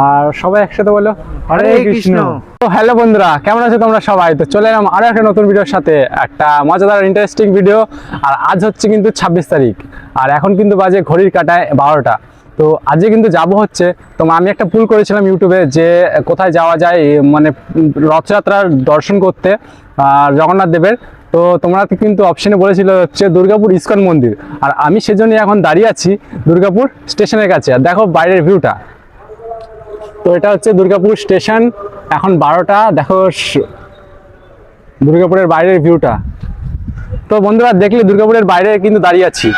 আর সবাই একসাথে বলো হরে কৃষ্ণ। তো হ্যালো বন্ধুরা, কেমন আছো তোমরা সবাই? তো চলে এলাম আরো একটা নতুন ভিডিওর সাথে, একটা মজাদার ইন্টারেস্টিং ভিডিও। আর আজ হচ্ছে কিন্তু 26 তারিখ, আর এখন কিন্তু বাজে ঘড়ির কাঁটায় 12টা। তো আজকে কিন্তু যাব হচ্ছে, তো আমি একটা পুল করেছিলাম ইউটিউবে যে কোথায় যাওয়া যায় মানে রথযাত্রার দর্শন করতে জগন্নাথ দেবের। তো তোমরা কিন্তু অপশনে বলেছিল হচ্ছে দুর্গাপুর ইস্কন মন্দির, আর আমি সেজন্য এখন দাঁড়িয়ে আছি দুর্গাপুর স্টেশনের কাছে। আর দেখো বাইরের ভিউটা, তো এটা হচ্ছে দুর্গাপুর স্টেশন। এখন 12টা, দেখো দুর্গাপুরের বাইরের ভিউটা। তো বন্ধুরা দেখলে দুর্গাপুরের বাইরে কিন্তু দাঁড়িয়ে আছি।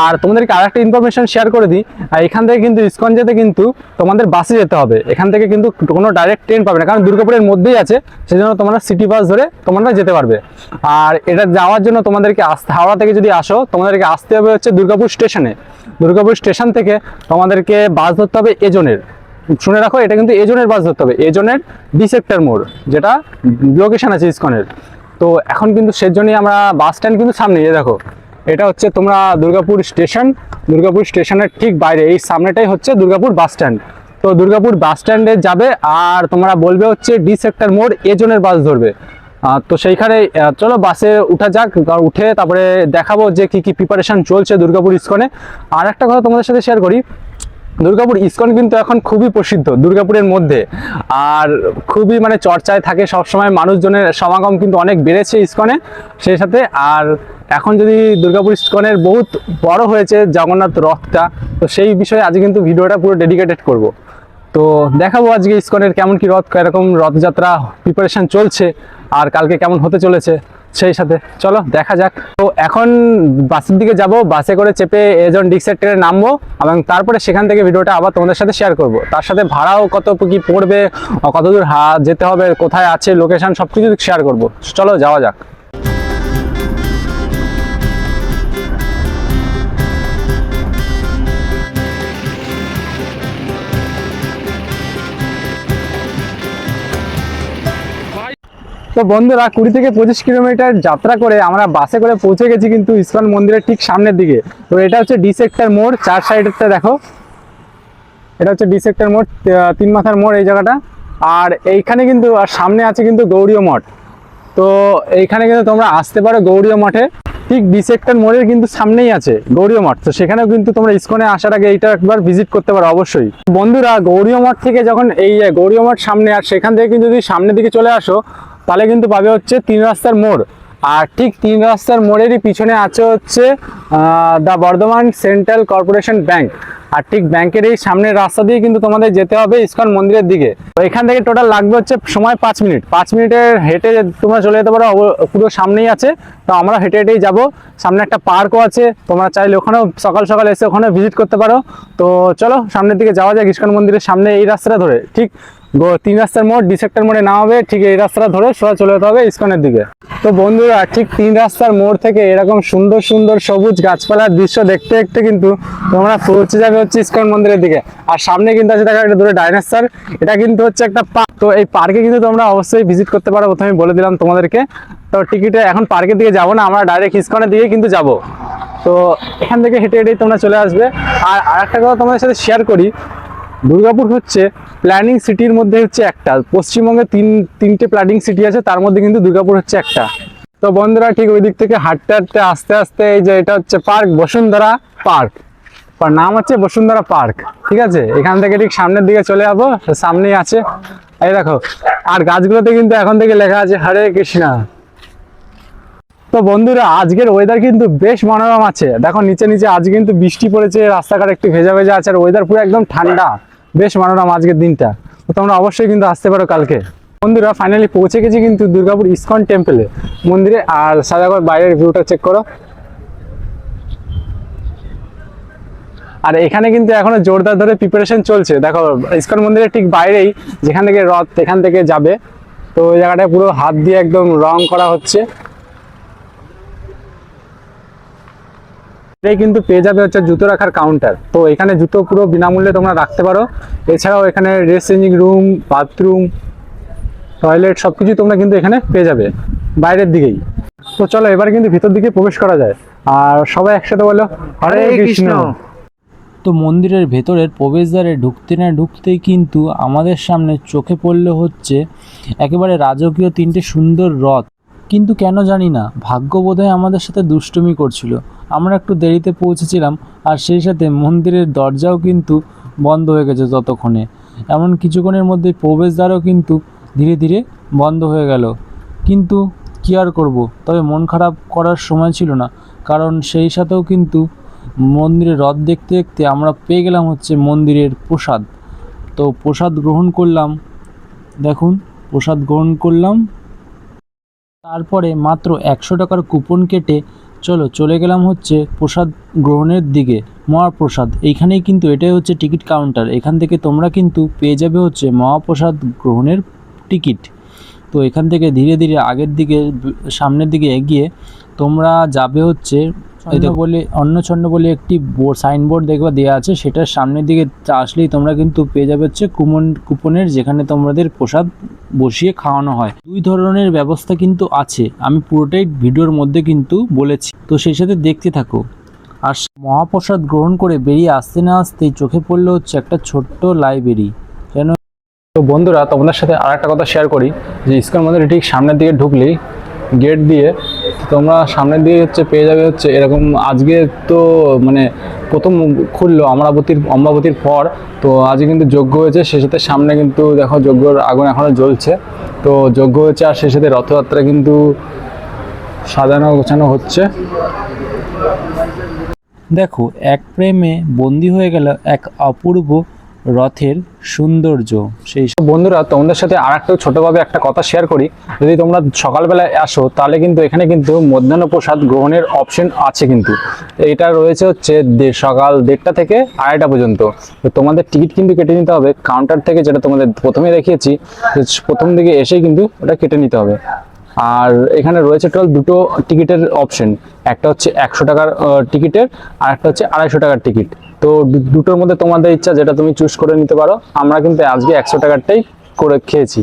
আর তোমাদেরকে আর একটা ইনফরমেশন শেয়ার করে দিই, আর এখান থেকে কিন্তু ইস্কন যেতে কিন্তু তোমাদের বাসে যেতে হবে। এখান থেকে কিন্তু কোনো ডাইরেক্ট ট্রেন পাবে না, কারণ দুর্গাপুরের মধ্যেই আছে, সেজন্য তোমরা সিটি বাস ধরে তোমরা যেতে পারবে। আর এটা যাওয়ার জন্য তোমাদেরকে হাওড়া থেকে যদি আসো, তোমাদেরকে আসতে হবে হচ্ছে দুর্গাপুর স্টেশনে। দুর্গাপুর স্টেশন থেকে তোমাদেরকে বাস ধরতে হবে এজনের। শুনে রাখো, এটা কিন্তু এজনের বাস ধরতে হবে, এজনের ডি সেক্টর মোড়, যেটা লোকেশন আছে ইস্কনের। তো এখন কিন্তু সেজন্যই আমরা বাস স্ট্যান্ড কিন্তু সামনে, দেখো এটা হচ্ছে তোমরা দুর্গাপুর স্টেশন। দুর্গাপুর স্টেশনের ঠিক বাইরে এই সামনেটাই হচ্ছে দুর্গাপুর বাস স্ট্যান্ড। তো দুর্গাপুর বাস স্ট্যান্ডে যাবে আর তোমরা বলবে হচ্ছে ডি সেক্টর মোড়, এজনের বাস ধরবে। তো সেইখানে চলো বাসে উঠা যাক, উঠে তারপরে দেখাবো যে কি কি প্রিপারেশন চলছে দুর্গাপুর ইস্কনে। আর একটা কথা তোমাদের সাথে শেয়ার করি, দুর্গাপুর ইস্কন কিন্তু এখন খুবই প্রসিদ্ধ দুর্গাপুরের মধ্যে, আর খুবই মানে চর্চায় থাকে সবসময়, মানুষজনের সমাগম কিন্তু অনেক বেড়েছে ইস্কনে সেই সাথে। আর এখন যদি দুর্গাপুর ইস্কনের বহুত বড় হয়েছে জগন্নাথ রথটা, তো সেই বিষয়ে আজকে কিন্তু ভিডিওটা পুরো ডেডিকেটেড করব। তো দেখাবো আজকে ইস্কনের কেমন কি রথ, এরকম রথযাত্রা প্রিপারেশন চলছে, আর কালকে কেমন হতে চলেছে সেই সাথে। চলো দেখা যাক। তো এখন বাসের দিকে যাব, বাসে করে চেপে এজন ডি সেক্টরে নামবো, এবং তারপরে সেখান থেকে ভিডিওটা আবার তোমাদের সাথে শেয়ার করব। তার সাথে ভাড়াও কত কি পড়বে, কত দূর যেতে হবে, কোথায় আছে লোকেশন, সব কিছু শেয়ার করব। চলো যাওয়া যাক। তো বন্ধুরা 20 থেকে 25 কিলোমিটার যাত্রা করে আমরা বাসে করে পৌঁছে গেছি কিন্তু ইস্কন মন্দিরের ঠিক সামনের দিকে। তো এটা হচ্ছে ডি সেক্টর মোড়, 4 সাইডেরটা দেখো, এটা হচ্ছে ডি সেক্টর মোড়, 3 মাথার মোড় এই জায়গাটা। আর এইখানে কিন্তু আর সামনে আছে কিন্তু গৌড়ীয় মঠ। তো এইখানে কিন্তু তোমরা আসতে পারো গৌড়ীয় মঠে, ঠিক ডি সেক্টর মোড়ের কিন্তু সামনেই আছে গৌড়ীয় মঠ। তো সেখানেও কিন্তু তোমরা ইস্কনে আসার আগে এইটা একবার ভিজিট করতে পারো অবশ্যই। বন্ধুরা গৌড়ীয় মঠ থেকে যখন এই গৌড়ীয় মঠ সামনে, আর সেখান থেকে কিন্তু যদি সামনের দিকে চলে আসো, তাহলে কিন্তু পাবে হচ্ছে 3 রাস্তার মোড়। আর ঠিক 3 রাস্তার মোড়েরই পিছনে আছে হচ্ছে the Bardhaman central corporation bank. আর ঠিক ব্যাংকের এই সামনের রাস্তা দিয়ে কিন্তু তোমাদের যেতে হবে ইস্কন মন্দিরের দিকে। তো এখান থেকে টোটাল লাগবে হচ্ছে সময় 5 মিনিট। 5 মিনিটের হেঁটে তোমরা চলে যেতে পারো, পুরো সামনেই আছে। তো আমরা হেঁটে হেঁটেই যাবো। সামনে একটা পার্কও আছে, তোমরা চাইলে ওখানেও সকাল সকাল এসে ওখানে ভিজিট করতে পারো। তো চলো সামনের দিকে যাওয়া যায়, ইস্কন মন্দিরের সামনে এই রাস্তাটা ধরে ঠিক 3 রাস্তার মোড়, ডি সেক্টর মোড়ে নামাবে, ঠিক এই রাস্তাটা ধরে সোজা চলে যেতে হবে ইস্কনের দিকে। তো বন্ধুরা ঠিক 3 রাস্তার মোড় থেকে এরকম সুন্দর সুন্দর সবুজ গাছপালার দৃশ্য দেখতে দেখতে কিন্তু তোমরা পৌঁছে যাবে হচ্ছে ইস্কন মন্দিরের দিকে। আর সামনে কিন্তু আছে দেখো একটা দূরে ডাইনোসর, এটা কিন্তু হচ্ছে একটা পার্ক। তো এই পার্কে কিন্তু তোমরা অবশ্যই ভিজিট করতে পারো, প্রথমে বলে দিলাম তোমাদেরকে। তো টিকিটে এখন পার্কের দিকে যাবো না, আমরা ডাইরেক্ট ইস্কনের দিকে কিন্তু যাব। তো এখান থেকে হেঁটে হেঁটেই তোমরা চলে আসবে। আর আরেকটা কথা তোমাদের সাথে শেয়ার করি, দুর্গাপুর হচ্ছে প্ল্যানিং সিটির মধ্যে হচ্ছে একটা, পশ্চিমবঙ্গে তিনটে প্ল্যানিং সিটি আছে, তার মধ্যে কিন্তু দুর্গাপুর হচ্ছে একটা। তো বন্ধুরা ঠিক ওই দিক থেকে হাঁটতে হাঁটতে আস্তে আস্তে এই যে এটা হচ্ছে পার্ক, বসুন্ধরা পার্ক, নাম হচ্ছে বসুন্ধরা পার্ক, ঠিক আছে। এখান থেকে ঠিক সামনের দিকে চলে যাবো, সামনেই আছে এই দেখো। আর গাছগুলোতে কিন্তু এখন থেকে লেখা আছে হরে কৃষ্ণা। তো বন্ধুরা আজকের ওয়েদার কিন্তু বেশ মনোরম আছে, দেখো নিচে নিচে আজ কিন্তু বৃষ্টি পড়েছে, রাস্তাঘাট একটু ভেজা ভেজা আছে, আর ওয়েদার পুরো একদম ঠান্ডা, বেশ মনোরম আজকের দিনটা। তো তোমরা অবশ্যই কিন্তু আসতে পারো কালকে। বন্ধুরা ফাইনালি পৌঁছে গেছি কিন্তু দুর্গাপুর ইস্কন টেম্পলে, মন্দিরে। আর সাদাগর বাইরের ভিউটা চেক করো। আর এখানে কিন্তু এখনো জোরদার ধরে প্রিপারেশন চলছে, দেখো ইস্কন মন্দিরের ঠিক বাইরেই যেখান থেকে রথ এখান থেকে যাবে, তো ওই জায়গাটায় পুরো হাত দিয়ে একদম রং করা হচ্ছে। এটাই কিন্তু পেয়ে যাবে হচ্ছে জুতো রাখার কাউন্টার। তো এখানে জুতো পুরো বিনামূল্যে তোমরা রাখতে পারো। এছাড়াও এখানে dress changing room, bathroom, toilet সবকিছু তোমরা কিন্তু এখানে পেয়ে যাবে বাইরের দিকেই। তো চলো এবার কিন্তু ভিতর দিকে প্রবেশ করা যায়। আর সবাই একসাথে বলো হরে কৃষ্ণ। তো মন্দিরের ভেতরের প্রবেশদ্বারে ঢুকতে না ঢুকতেই কিন্তু আমাদের সামনে চোখে পড়লো হচ্ছে একেবারে রাজকীয় 3টে সুন্দর রথ। কিন্তু কেন জানি না, ভাগ্য বোধহয় আমাদের সাথে দুষ্টুমি করছিল। আমরা একটু দেরিতে পৌঁছেছিলাম, আর সেই সাথে মন্দিরের দরজাও কিন্তু বন্ধ হয়ে গেছে ততক্ষণে। এমন কিছুক্ষণের মধ্যে প্রবেশদ্বারও কিন্তু ধীরে ধীরে বন্ধ হয়ে গেল। কিন্তু কী আর করব, তবে মন খারাপ করার সময় ছিল না, কারণ সেই সাথেও কিন্তু মন্দিরের রথ দেখতে দেখতে আমরা পেয়ে গেলাম হচ্ছে মন্দিরের প্রসাদ। তো প্রসাদ গ্রহণ করলাম, দেখুন প্রসাদ গ্রহণ করলাম। তারপরে মাত্র 100 টাকার কুপন কেটে চলে গেলাম হচ্ছে প্রসাদ গ্রহণের দিকে। মহাপ্রসাদ এইখানেই কিন্তু এটাই হচ্ছে টিকিট কাউন্টার, এখান থেকে তোমরা কিন্তু পেয়ে যাবে হচ্ছে মহাপ্রসাদ গ্রহণের টিকিট। তো এখান থেকে ধীরে ধীরে আগের দিকে সামনের দিকে এগিয়ে তোমরা যাবে হচ্ছে অন্নছন্ন বলে একটি সাইনবোর্ড দেখবা দেওয়া আছে, সেটার সামনের দিকে আসলেই তোমরা কিন্তু পেয়ে যাবে হচ্ছে কুপনের, যেখানে তোমাদের প্রসাদ বসিয়ে খাওয়ানো হয়। 2 ধরনের ব্যবস্থা কিন্তু আছে, আমি পুরোটাই ভিডিওর মধ্যে কিন্তু বলেছি, তো সেই সাথে দেখতে থাকো। আর মহাপ্রসাদ গ্রহণ করে বেরিয়ে আসতে না আসতেই চোখে পড়লো হচ্ছে একটা ছোট্ট লাইব্রেরি। যেন তো বন্ধুরা, তোমাদের সাথে আর একটা কথা শেয়ার করি যে ইসকন মন্দিরে ঠিক সামনের দিকে ঢুকলেই গেট দিয়ে তোমরা সামনের দিকে হচ্ছে পেয়ে যাবে হচ্ছে এরকম, আজকে তো মানে প্রথম খুললো অম্বাবতীর পর, তো আজকে কিন্তু যজ্ঞ হয়েছে, সে সাথে সামনে কিন্তু দেখো যজ্ঞর আগুন এখনও জ্বলছে। তো যজ্ঞ হয়েছে, আর সেই সাথে রথযাত্রা কিন্তু সাজানো গোছানো হচ্ছে। দেখো, এক প্রেমে বন্দী হয়ে গেল এক অপূর্ব রথের সৌন্দর্য। সেই বন্ধুরা, তোমাদের সাথে আর একটা ছোটোভাবে একটা কথা শেয়ার করি, যদি তোমরা সকালবেলায় আসো তাহলে কিন্তু এখানে কিন্তু মধ্যাহ্ন প্রসাদ গ্রহণের অপশন আছে। কিন্তু এটা রয়েছে হচ্ছে সকাল 1:30 থেকে 2:30 পর্যন্ত। তো তোমাদের টিকিট কিন্তু কেটে নিতে হবে কাউন্টার থেকে, যেটা তোমাদের প্রথমে দেখিয়েছি, প্রথম দিকে এসেই কিন্তু ওটা কেটে নিতে হবে। আর এখানে রয়েছে টোটাল 2টো টিকিটের অপশন, একটা হচ্ছে 100 টাকার টিকিটের, আর একটা হচ্ছে 250 টাকার টিকিট। তো দুটোর মধ্যে তোমাদের ইচ্ছা, যেটা তুমি চুজ করে নিতে পারো। আমরা কিন্তু আজকে 100 টাকারটাই করে খেয়েছি,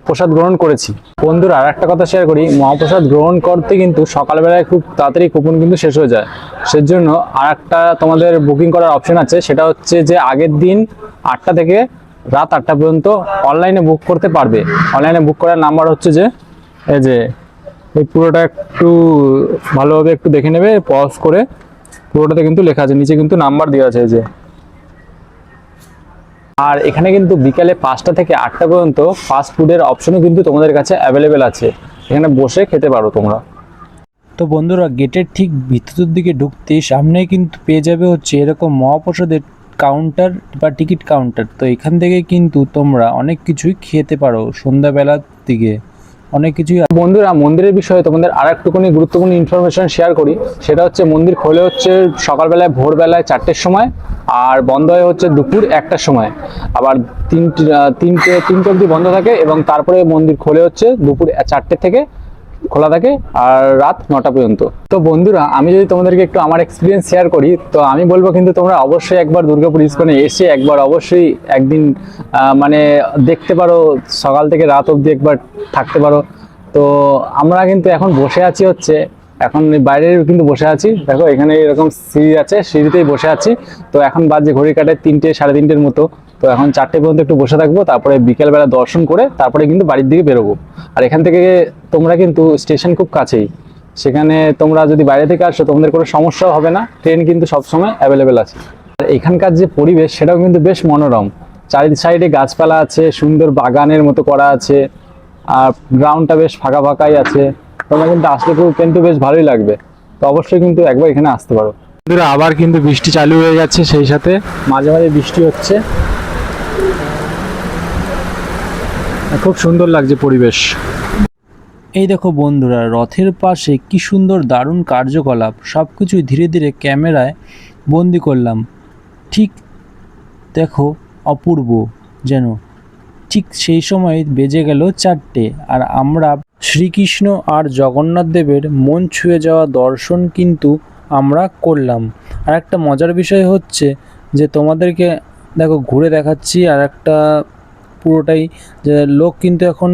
প্রসাদ গ্রহণ করেছি। বন্ধুরা, আর একটা কথা শেয়ার করি, মহাপ্রসাদ গ্রহণ করতে কিন্তু সকালবেলায় খুব তাড়াতাড়ি কুপন কিন্তু শেষ হয়ে যায়। সেজন্য আর একটা তোমাদের বুকিং করার অপশন আছে, সেটা হচ্ছে যে আগের দিন 8টা থেকে রাত 8টা পর্যন্ত অনলাইনে বুক করতে পারবে। অনলাইনে বুক করার নাম্বার হচ্ছে যে এই যে, এই পুরোটা একটু ভালোভাবে একটু দেখে নেবে, পজ করে। পুরোটাতে কিন্তু লেখা আছে, নিচে কিন্তু নাম্বার দেওয়া আছে এই যে। আর এখানে কিন্তু বিকালে 5টা থেকে 8টা পর্যন্ত ফাস্ট ফুডের অপশনও কিন্তু তোমাদের কাছে অ্যাভেলেবেল আছে, এখানে বসে খেতে পারো তোমরা। তো বন্ধুরা, গেটের ঠিক ভিতরের দিকে ঢুকতে সামনেই কিন্তু পেয়ে যাবে হচ্ছে এরকম মহাপ্রসাদের কাউন্টার বা টিকিট কাউন্টার। তো এখান থেকে কিন্তু তোমরা অনেক কিছুই খেতে পারো সন্ধ্যাবেলার দিকে, অনেক কিছুই। বন্ধুরা, মন্দিরের বিষয়ে তোমাদের আর একটুখানি গুরুত্বপূর্ণ ইনফরমেশন শেয়ার করি, সেটা হচ্ছে মন্দির খোলে হচ্ছে সকালবেলায় ভোরবেলায় 4টের সময়, আর বন্ধ হয় হচ্ছে দুপুর 1টার সময়। আবার তিনটে অবধি বন্ধ থাকে, এবং তারপরে মন্দির খোলে হচ্ছে দুপুর 4টে থেকে খোলা থাকে, আর রাত 9টা পর্যন্ত। তো বন্ধুরা, আমি যদি তোমাদেরকে একটু আমার এক্সপিরিয়েন্স শেয়ার করি, তো আমি বলবো কিন্তু তোমরা অবশ্যই একবার দুর্গাপুর ইসকনে এসে একবার অবশ্যই একদিন মানে দেখতে পারো, সকাল থেকে রাত অবধি একবার থাকতে পারো। তো আমরা কিন্তু এখন বসে আছি হচ্ছে, এখন বাইরে কিন্তু বসে আছি, দেখো এখানে এরকম সিঁড়ি আছে, সিঁড়িতেই বসে আছি। তো এখন বাজে ঘড়ি কাটায় 3টে সাড়ে 3টের মতো। তো এখন 4টে পর্যন্ত একটু বসে থাকবো, তারপরে বিকেলবেলা দর্শন করে তারপরে কিন্তু বাড়ির দিকে বেরোবো। আর এখান থেকে তোমরা কিন্তু স্টেশন খুব কাছেই, সেখানে তোমরা যদি বাইরে থেকে আসো তোমাদের কোনো সমস্যাও হবে না, ট্রেন কিন্তু সবসময় অ্যাভেলেবেল আছে। আর এখানকার যে পরিবেশ সেটাও কিন্তু বেশ মনোরম, চারি সাইডে গাছপালা আছে, সুন্দর বাগানের মতো করা আছে, আর গ্রাউন্ডটা বেশ ফাঁকা ফাঁকাই আছে। তোমরা কিন্তু আসলে কিন্তু বেশ ভালোই লাগবে। তো অবশ্যই কিন্তু একবার এখানে আসতে পারো। আবার কিন্তু বৃষ্টি চালু হয়ে যাচ্ছে, সেই সাথে মাঝে মাঝে বৃষ্টি হচ্ছে, খুব সুন্দর লাগছে পরিবেশ। এই দেখো বন্ধুরা, রথের পাশে কি সুন্দর দারুণ কার্যকলাপ, সব কিছুই ধীরে ধীরে ক্যামেরায় বন্দি করলাম। ঠিক দেখো, অপূর্ব যেন। ঠিক সেই সময় বেজে গেল 4টে, আর আমরা শ্রীকৃষ্ণ আর জগন্নাথ দেবের মন ছুঁয়ে যাওয়া দর্শন কিন্তু আমরা করলাম। আর একটা মজার বিষয় হচ্ছে যে তোমাদেরকে দেখো ঘুরে দেখাচ্ছি, আর একটা পুরোটাই যে লোক কিন্তু এখন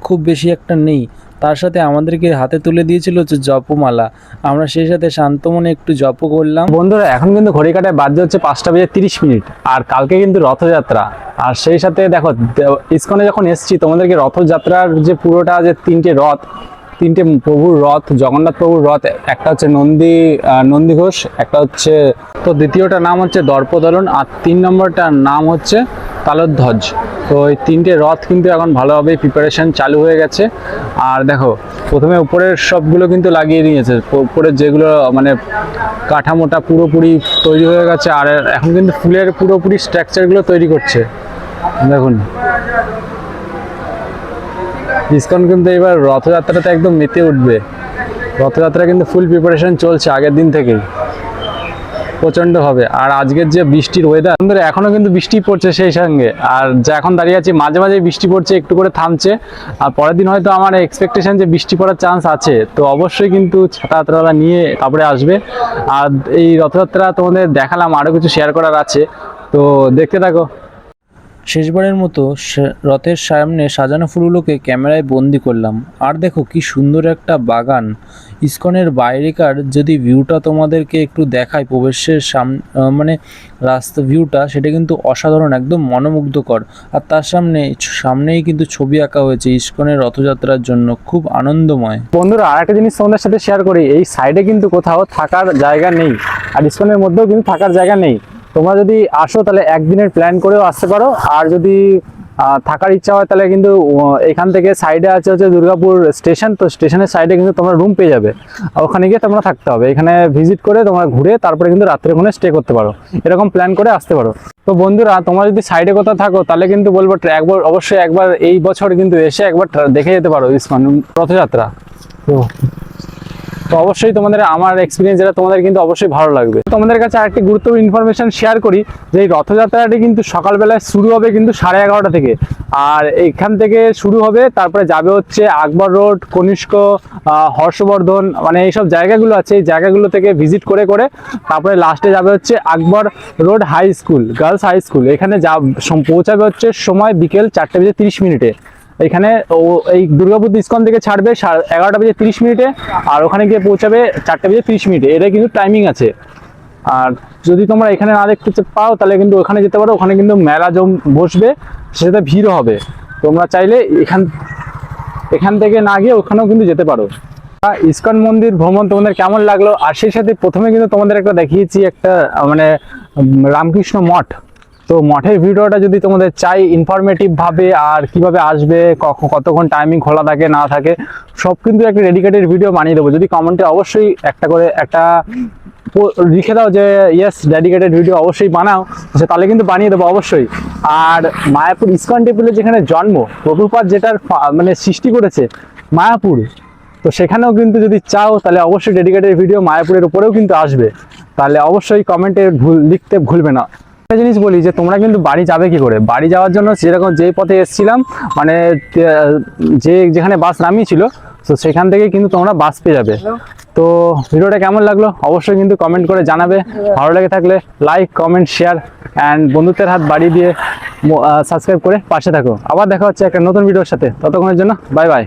খুব বেশি একটা নেই, তার সাথে আমাদেরকে হাতে তুলে দিয়েছিল হচ্ছে জপমালা। আমরা সেই সাথে শান্তমনে একটু জপ করলাম। বন্ধুরা এখন কিন্তু ঘড়ি কাটায় বাজে হচ্ছে 5:30 আর কালকে কিন্তু রথযাত্রা। আর সেই সাথে দেখো ইসকনে যখন এসছি তোমাদেরকে রথযাত্রার যে পুরোটা যে তিনটে প্রভুর রথ, জগন্নাথ প্রভুর রথ, একটা হচ্ছে নন্দী ঘোষ, একটা হচ্ছে তো দ্বিতীয়টার নাম হচ্ছে দর্পদলন, আর 3 নম্বরটার নাম হচ্ছে তালধ্বজ। তো এই তিনটে রথ কিন্তু এখন ভালোভাবে প্রিপারেশন চালু হয়ে গেছে। আর দেখো প্রথমে উপরের সবগুলো কিন্তু লাগিয়ে নিয়েছে, উপরের যেগুলো মানে কাঠামোটা পুরোপুরি তৈরি হয়ে গেছে, আর এখন কিন্তু ফুলের পুরোপুরি স্ট্রাকচারগুলো তৈরি করছে। দেখুন ইসকন কিন্তু এবার রথযাত্রাতে একদম মেতে উঠবে। রথযাত্রা কিন্তু ফুল প্রিপারেশন চলছে আগের দিন থেকেই প্রচণ্ড হবে। আর আজকের যে বৃষ্টির ওয়েদার, বন্ধুরা এখনো কিন্তু বৃষ্টি পড়ছে সেই সঙ্গে। আর যা এখন দাঁড়িয়ে আছি মাঝে মাঝে বৃষ্টি পড়ছে, একটু করে থামছে। আর পরের দিন হয়তো আমার এক্সপেকটেশন যে বৃষ্টি পড়ার চান্স আছে, তো অবশ্যই কিন্তু ছাতা নিয়ে তারপরে আসবে। আর এই রথযাত্রা তোমাদের দেখালাম, আরও কিছু শেয়ার করার আছে, তো দেখতে থাকো। শেষবারের মতো রথের সামনে সাজানো ফুলগুলোকে ক্যামেরায় বন্দি করলাম। আর দেখো কি সুন্দর একটা বাগান। ইসকনের বাইরেকার যদি ভিউটা তোমাদেরকে একটু দেখায়, প্রবেশের মানে রাস্তা ভিউটা, সেটা কিন্তু অসাধারণ, একদম মনোমুগ্ধকর। আর তার সামনেই কিন্তু ছবি আঁকা হয়েছে ইসকনের রথযাত্রার জন্য, খুব আনন্দময়। বন্ধুরা আর একটা জিনিস তোমাদের সাথে শেয়ার করি, এই সাইডে কিন্তু কোথাও থাকার জায়গা নেই, আর ইসকনের মধ্যেও কিন্তু থাকার জায়গা নেই। তোমরা যদি আসো তাহলে একদিনের প্ল্যান করেও আসতে পারো। আর যদি থাকার ইচ্ছা হয় তাহলে কিন্তু এখান থেকে সাইডে হচ্ছে দুর্গাপুর স্টেশন, তো স্টেশনের সাইডে কিন্তু তোমরা রুম পেয়ে যাবে, আর ওখানে গিয়ে তোমরা থাকতে হবে। এখানে ভিজিট করে তোমরা ঘুরে তারপরে কিন্তু রাত্রে ওখানে স্টে করতে পারো, এরকম প্ল্যান করে আসতে পারো। তো বন্ধুরা তোমরা যদি সাইডে কোথাও থাকো তাহলে কিন্তু বলবো অবশ্যই একবার এই বছর কিন্তু এসে একবার দেখে যেতে পারো ইসকন রথযাত্রা। তো অবশ্যই তোমাদের আমার এক্সপিরিয়েন্স যেটা তোমাদের কিন্তু অবশ্যই ভালো লাগবে। তোমাদের কাছে আরেকটি গুরুত্বপূর্ণ ইনফরমেশন শেয়ার করি, যে এই রথযাত্রাটি কিন্তু সকালবেলায় শুরু হবে কিন্তু 11:30 থেকে। আর এইখান থেকে শুরু হবে, তারপরে যাবে হচ্ছে আকবর রোড, কনিষ্ক, হর্ষবর্ধন, মানে এইসব জায়গাগুলো আছে, এই জায়গাগুলো থেকে ভিজিট করে করে তারপরে লাস্টে যাবে হচ্ছে Akbar road high school, girls high school. এখানে পৌঁছাবে হচ্ছে সময় বিকেল 4:30। এখানে এই দুর্গাপুর ইসকন থেকে ছাড়বে 11:30, আর ওখানে গিয়ে পৌঁছাবে 4:30। এটাই কিন্তু টাইমিং আছে। আর যদি তোমরা এখানে না দেখতে পাও তাহলে কিন্তু ওখানে যেতে পারো, ওখানে কিন্তু মেলা বসবে, সেটা ভিড়ও হবে। তোমরা চাইলে এখান থেকে না গিয়ে ওখানেও কিন্তু যেতে পারো। ইসকন মন্দির ভ্রমণ তোমাদের কেমন লাগলো? আর সেই সাথে প্রথমে কিন্তু তোমাদের একটা দেখিয়েছি একটা মানে রামকৃষ্ণ মঠ। তো মঠের ভিডিওটা যদি তোমাদের চাই ইনফরমেটিভ ভাবে, আর কিভাবে আসবে, কতক্ষণ টাইমিং খোলা থাকে না থাকে, সব কিন্তু একটা ডেডিকেটেড ভিডিও বানিয়ে দেবো। যদি কমেন্টে অবশ্যই একটা লিখে দাও যে ইয়েস ডেডিকেটেড ভিডিও অবশ্যই বানাও, তাহলে কিন্তু বানিয়ে দেবো অবশ্যই। আর মায়াপুর ইসকন টেম্পলের যেখানে জন্ম, প্রভুপাদ যেটার মানে সৃষ্টি করেছে মায়াপুর, তো সেখানেও কিন্তু যদি চাও তাহলে অবশ্যই ডেডিকেটেড ভিডিও মায়াপুরের উপরেও কিন্তু আসবে। তাহলে অবশ্যই কমেন্টে লিখতে ভুলবে না। একটা জিনিস বলি যে তোমরা কিন্তু বাড়ি যাবে কি করে, বাড়ি যাওয়ার জন্য যেরকম যেই পথে এসেছিলাম, মানে যেখানে বাস নামিয়েছিল, তো সেখান থেকে কিন্তু তোমরা বাস পেয়ে যাবে। তো ভিডিওটা কেমন লাগলো অবশ্যই কিন্তু কমেন্ট করে জানাবে। ভালো লেগে থাকলে লাইক, কমেন্ট, শেয়ার অ্যান্ড বন্ধুত্বের হাত বাড়িয়ে দিয়ে সাবস্ক্রাইব করে পাশে থাকো। আবার দেখা হচ্ছে একটা নতুন ভিডিওর সাথে, ততক্ষণের জন্য বাই বাই।